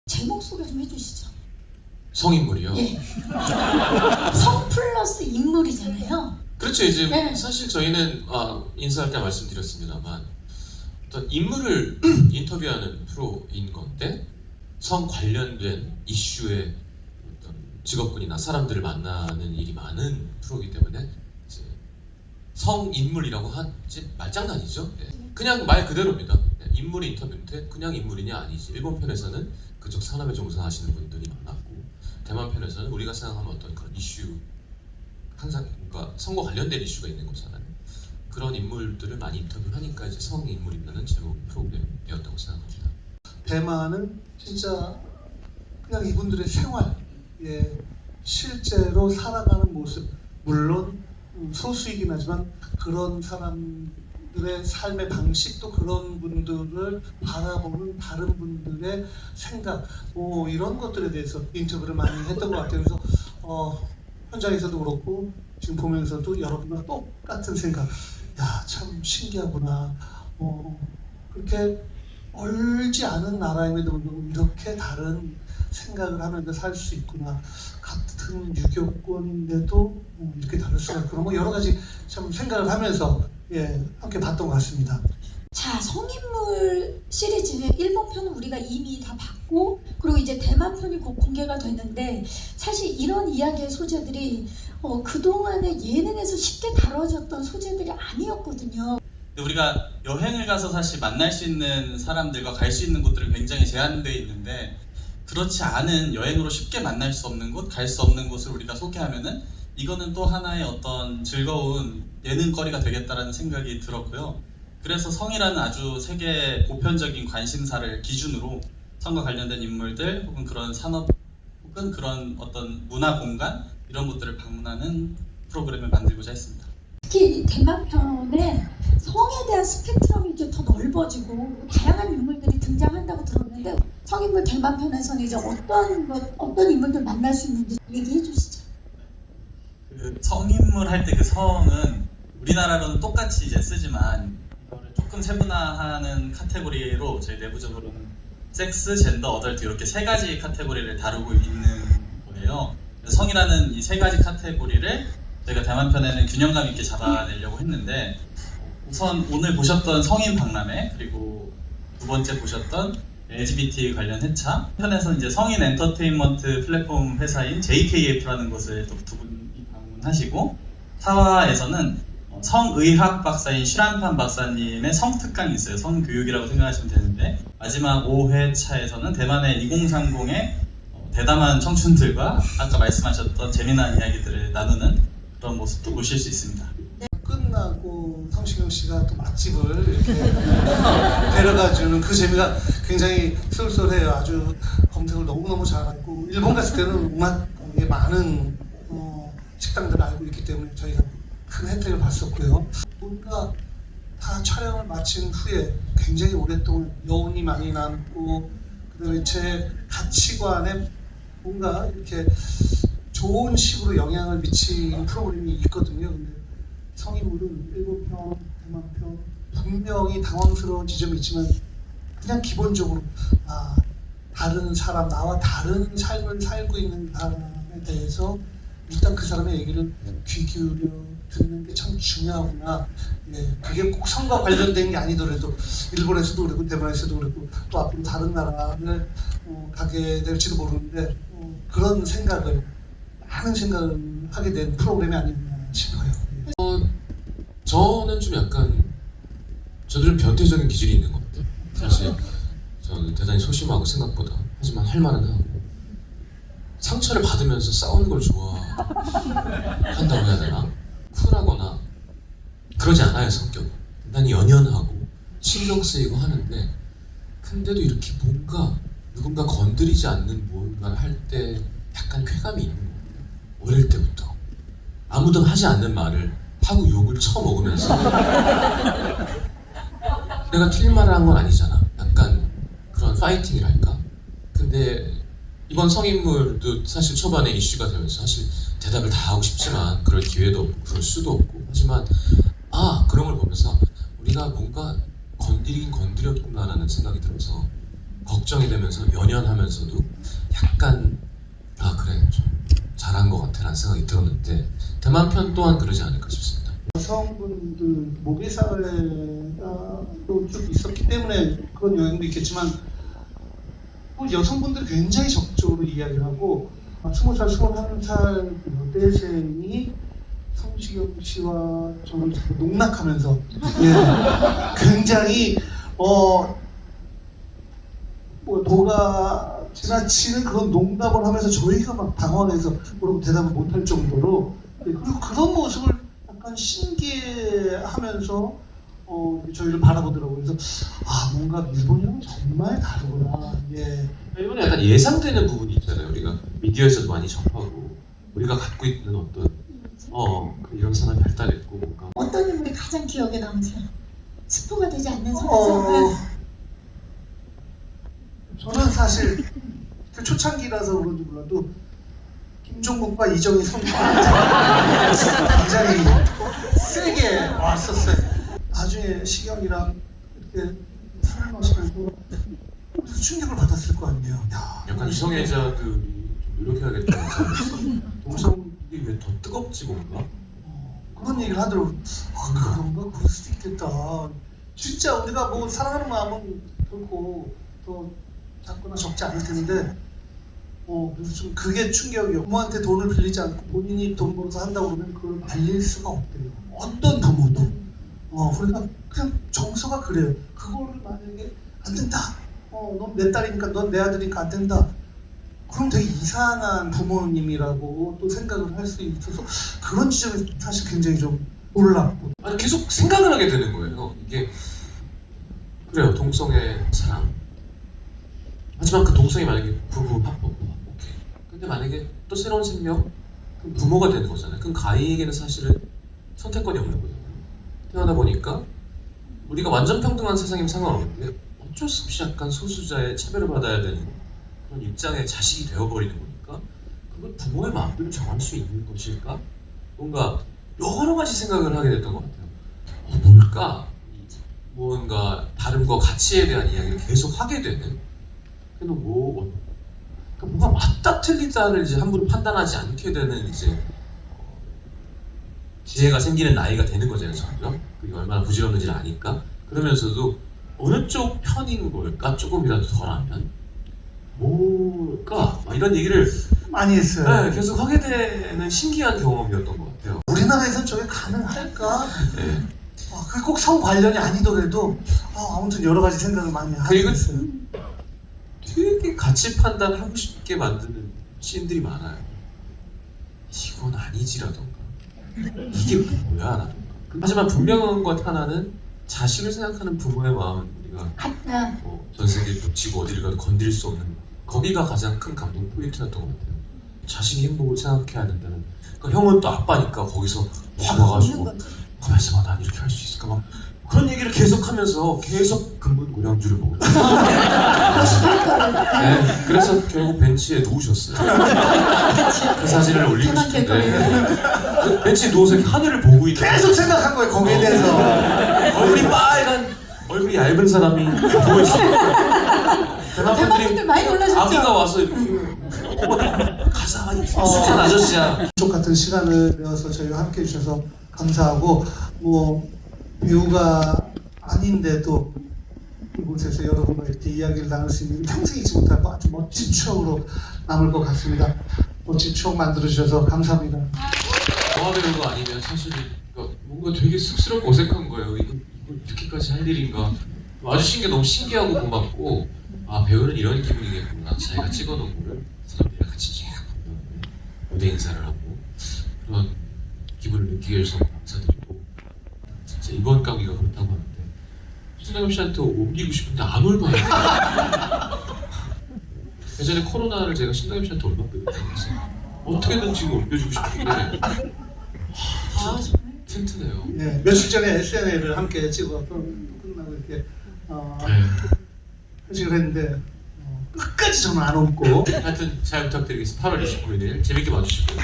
제목 소개 좀 해주시죠. 성인물이요? 예. 성 플러스 인물이잖아요. 그렇죠. 이제 네. 사실 저희는 인사할 때 말씀드렸습니다만 어떤 인물을 인터뷰하는 프로인 건데 성 관련된 이슈의 어떤 직업군이나 사람들을 만나는 일이 많은 프로이기 때문에 이제 성인물이라고 하지 말장난이죠. 네. 그냥 말 그대로입니다. 네. 인물이 인터뷰인데 그냥 인물이냐 아니지. 일본 편에서는 그쪽 산업에 종사하시는 분들이 많았고 대만 편에서는 우리가 생각하는 어떤 그런 이슈 항상 뭔가 성과 관련된 이슈가 있는 거잖아요. 그런 인물들을 많이 인터뷰하니까 이제 성인물이라는 제목 프로그램이었다고 생각합니다. 대만은 진짜 그냥 이분들의 생활, 실제로 살아가는 모습, 물론 소수이긴 하지만 그런 사람들의 삶의 방식도 그런 분들을 바라보는 다른 분들의 생각, 이런 것들에 대해서 인터뷰를 많이 했던 것 같아요. 그래서 현장에서도 그렇고 지금 보면서도 여러분과 똑같은 생각, 야, 참 신기하구나. 그렇게 멀지 않은 나라임에도 불구하고 이렇게 다른 생각을 하면서 살 수 있구나. 같은 유교권인데도 이렇게 다를 수가 있구나. 뭐 여러 가지 참 생각을 하면서 함께 봤던 것 같습니다. 자, 성인물 시리즈 일본 편은 우리가 이미 다 봤고, 그리고 이제 대만 편이 곧 공개가 되는데, 사실 이런 이야기의 소재들이 그동안의 예능에서 쉽게 다뤄졌던 소재들이 아니었거든요. 우리가 여행을 가서 사실 만날 수 있는 사람들과 갈 수 있는 곳들은 굉장히 제한되어 있는데, 그렇지 않은 여행으로 쉽게 만날 수 없는 곳, 갈 수 없는 곳을 우리가 소개하면은 이거는 또 하나의 어떤 즐거운 예능거리가 되겠다라는 생각이 들었고요. 그래서 성이라는 아주 세계 보편적인 관심사를 기준으로 성과 관련된 인물들 혹은 그런 산업 혹은 그런 어떤 문화 공간 이런 곳들을 방문하는 프로그램을 만들고자 했습니다. 특히 대만 편에 성에 대한 스펙트럼이 이제 더 넓어지고 다양한 인물들이 등장한다고 들었는데, 성인물 대만 편에서는 이제 어떤 인물들 만날 수 있는지 얘기해 주시죠. 그 성인물 할 때 그 성은 우리나라로는 똑같이 이제 쓰지만 이거를 조금 세분화하는 카테고리로 저희 내부적으로는 섹스, 젠더, 어덜트 이렇게 세 가지 카테고리를 다루고 있는 거예요. 성이라는 이 세 가지 카테고리를 저희가 대만 편에는 균형감 있게 잡아내려고 했는데, 우선 오늘 보셨던 성인 박람회, 그리고 두 번째 보셨던 LGBT 관련 회차 편에서는 이제 성인 엔터테인먼트 플랫폼 회사인 JKF라는 곳을 또 두 분이 방문하시고, 4화에서는 성의학 박사인 슈란판 박사님의 성특강이 있어요. 성교육이라고 생각하시면 되는데, 마지막 5회차에서는 대만의 2030의 대담한 청춘들과 아까 말씀하셨던 재미난 이야기들을 나누는 그런 모습도 보실 수 있습니다. 끝나고 성시경 씨가 또 맛집을 이렇게 데려가주는 그 재미가 굉장히 쏠쏠해요. 아주 검색을 너무너무 잘하고, 일본 갔을 때는 온갖 많은 식당들을 알고 있기 때문에 저희가 큰 혜택을 봤었고요. 뭔가 다 촬영을 마친 후에 굉장히 오랫동안 여운이 많이 남고, 그다음에 제 가치관에 뭔가 이렇게 좋은 식으로 영향을 미친 프로그램이 있거든요. 근데 성인물은 일본 편, 대만 편 분명히 당황스러운 지점이 있지만 그냥 기본적으로 다른 사람, 나와 다른 삶을 살고 있는 사람에 대해서 일단 그 사람의 얘기를 귀 기울여 듣는 게 참 중요하구나. 그게 꼭 성과 관련된 게 아니더라도 일본에서도 그렇고 대만에서도 그렇고 또 앞으로 다른 나라를 가게 될지도 모르는데 그런 생각을, 많은 생각을 하게 된 프로그램이 아니었나 싶어요. 저는 좀 약간 저들은 변태적인 기질이 있는 것 같아요. 사실 저는 대단히 소심하고 생각보다, 하지만 할 말은 하고 상처를 받으면서 싸우는 걸 좋아한다고 해야 되나? 쿨하거나 그러지 않아요. 성격이 대단히 연연하고 신경 쓰이고 하는데, 근데도 이렇게 뭔가 누군가 건드리지 않는 뭔가를 할 때 약간 쾌감이 있는 거예요. 어릴 때부터 아무도 하지 않는 말을 하고 욕을 쳐먹으면서 내가 틀린 말을 한 건 아니잖아. 약간 그런 파이팅이랄까? 근데 이번 성인물도 사실 초반에 이슈가 되면서 사실 대답을 다 하고 싶지만 그럴 기회도 없고 그럴 수도 없고, 하지만 그런 걸 보면서 우리가 뭔가 건드리긴 건드렸구나라는 생각이 들어서 걱정 걱정이 되면서 연연하면서도 약간 아 그래 좀 잘한 것 같아라는 생각이 들었는데 대만 편 또한 그러지 않을까 싶습니다. 여성분들 모계 사회가 또 쭉 있었기 때문에 그런 영향도 있겠지만 또 여성분들이 굉장히 적극적으로 이야기를 하고 20살, 21살 여대생이 성시경 씨와 저를 자꾸 농락하면서 예, 굉장히 뭐 도가 지나치는 그런 농담을 하면서 저희가 막 당황해서 뭐라고 대답을 못할 정도로 예, 그리고 그런 모습을 약간 신기해하면서 저희를 바라보더라고요. 그래서 아 뭔가 일본이랑 정말 다르구나. 예. 일본에 약간 예상되는 부분이 있잖아요. 우리가 미디어에서도 많이 접하고 우리가 갖고 있는 어떤 이런 사람이 발달했고 뭔가 어떤 인물이 가장 기억에 남으세요? 스포가 되지 않는 선에서 저는 사실 그 초창기라서 그런지 몰라도 김종국과 이정희 선수가 굉장히 세게 왔었어요. 나중에 시경이랑 이렇게 술을 마시면서 충격을 받았을 거 아니에요. 야, 약간 이성애자들이 좀 노력해야겠다는 생각이 동성이 왜 더 뜨겁지 뭔가? 그런 얘기를 하더라고요. 아 그런가? 그럴 수도 있겠다. 진짜 우리가 뭐 사랑하는 마음은 결코 더 작거나 적지 않을 텐데 그래서 좀 그게 충격이에요. 부모한테 돈을 빌리지 않고 본인이 돈 벌어서 한다고 그러면 그걸 빌릴 수가 없대요. 어떤 부모도. 그러니까 그냥 정서가 그래요. 그거를 만약에 안 된다. 넌 내 딸이니까 넌 내 아들이니까 안 된다. 그럼 되게 이상한 부모님이라고 또 생각을 할 수 있어서 그런 지점이 사실 굉장히 좀 놀랍고. 아니 계속 생각을 하게 되는 거예요. 이게 그래요. 동성애 사랑. 하지만 그 동성이 만약에 부부 합법, 오케이. 근데 만약에 또 새로운 생명, 그럼 부모가 되는 거잖아요. 그럼 가이에게는 사실은 선택권이 없는 거잖아요. 태어나 보니까 우리가 완전 평등한 세상이면 상관없는데 어쩔 수 없이 약간 소수자의 차별을 받아야 되는 그런 입장의 자식이 되어버리는 거니까 그걸 부모의 마음대로 정할 수 있는 것일까? 뭔가 여러 가지 생각을 하게 됐던 것 같아요. 뭘까? 뭔가 다름과 가치에 대한 이야기를 계속 하게 되는 그러니까 뭔가 맞다 틀리다를 이제 함부로 판단하지 않게 되는 이제 지혜가 생기는 나이가 되는 거잖아요, 점점. 그게 얼마나 부질없는지를 아니까. 그러면서도 어느 쪽 편인 걸까? 조금이라도 덜하면 뭘까? 막 이런 얘기를 많이 했어요. 네, 계속 하게 되는 신기한 경험이었던 것 같아요. 우리나라에선 저게 가능할까? 네. 그게 꼭 성 관련이 아니더라도 아무튼 여러 가지 생각을 많이 하게 그리고 됐어요. 되게 가치 판단하고 싶게 만드는 씬들이 많아요. 이건 아니지라던가 이게 뭐야 라던가. 하지만 분명한 것 하나는 자식을 생각하는 부모의 마음은 우리가 같다. 전 세계에 붙이고 어디를 가도 건드릴 수 없는 거기가 가장 큰 감동 포인트였던 것 같아요. 자식이 행복을 생각해야 된다는. 그러니까 형은 또 아빠니까 거기서 확 와가지고 가만있어 봐, 난 이렇게 할 수 있을까 막 그런 얘기를 계속하면서 계속 근본 고량주를 먹어요. 네, 그래서 결국 벤치에 누우셨어요. 그 사진을 올리고 대만 싶은데 그 벤치에 누워서 이렇게 하늘을 보고 있는 계속 생각한 거예요 거기에 대해서. 얼굴이 빨간 얼굴이 얇은 사람이 누워 있어요. 대만 대만 분들 분들이 많이 놀라셨죠? 아기가 와서 이렇게 가자 sultan 아저씨야. 족 같은 시간을 내어서 저희와 함께 해주셔서 감사하고 배우가 아닌데도 이곳에서 여러분과 이렇게 이야기를 나눌 수 있는 평생 잊지 못할 아주 멋진 추억으로 남을 것 같습니다. 멋진 추억 만들어주셔서 감사합니다. 영화 배우가 아니면 사실 뭔가 되게 쑥스럽고 어색한 거예요. 이거 이렇게까지 할 일인가. 와주신 게 너무 신기하고 고맙고 배우는 이런 기분이겠구나. 자기가 찍어놓은 거를 사람들이랑 같이 쫙 보면 무대 인사를 하고 그런 기분을 느끼게 해서 감사드리고 진짜 이번 감기가 그렇다고 하는데 신동엽 씨한테 옮기고 싶은데 안 올봐요. 예전에 코로나를 제가 신동엽 씨한테 올봤거든요. 그래서 어떻게든 지금 옮겨주고 싶은데 튼튼해요. 네, 며칠 전에 SNL을 함께 찍어서 끝나고 이렇게 회식을 했는데 끝까지 저는 안 옮고 하여튼 잘 부탁드리겠습니다. 8월 29일 재밌게 봐주시고요.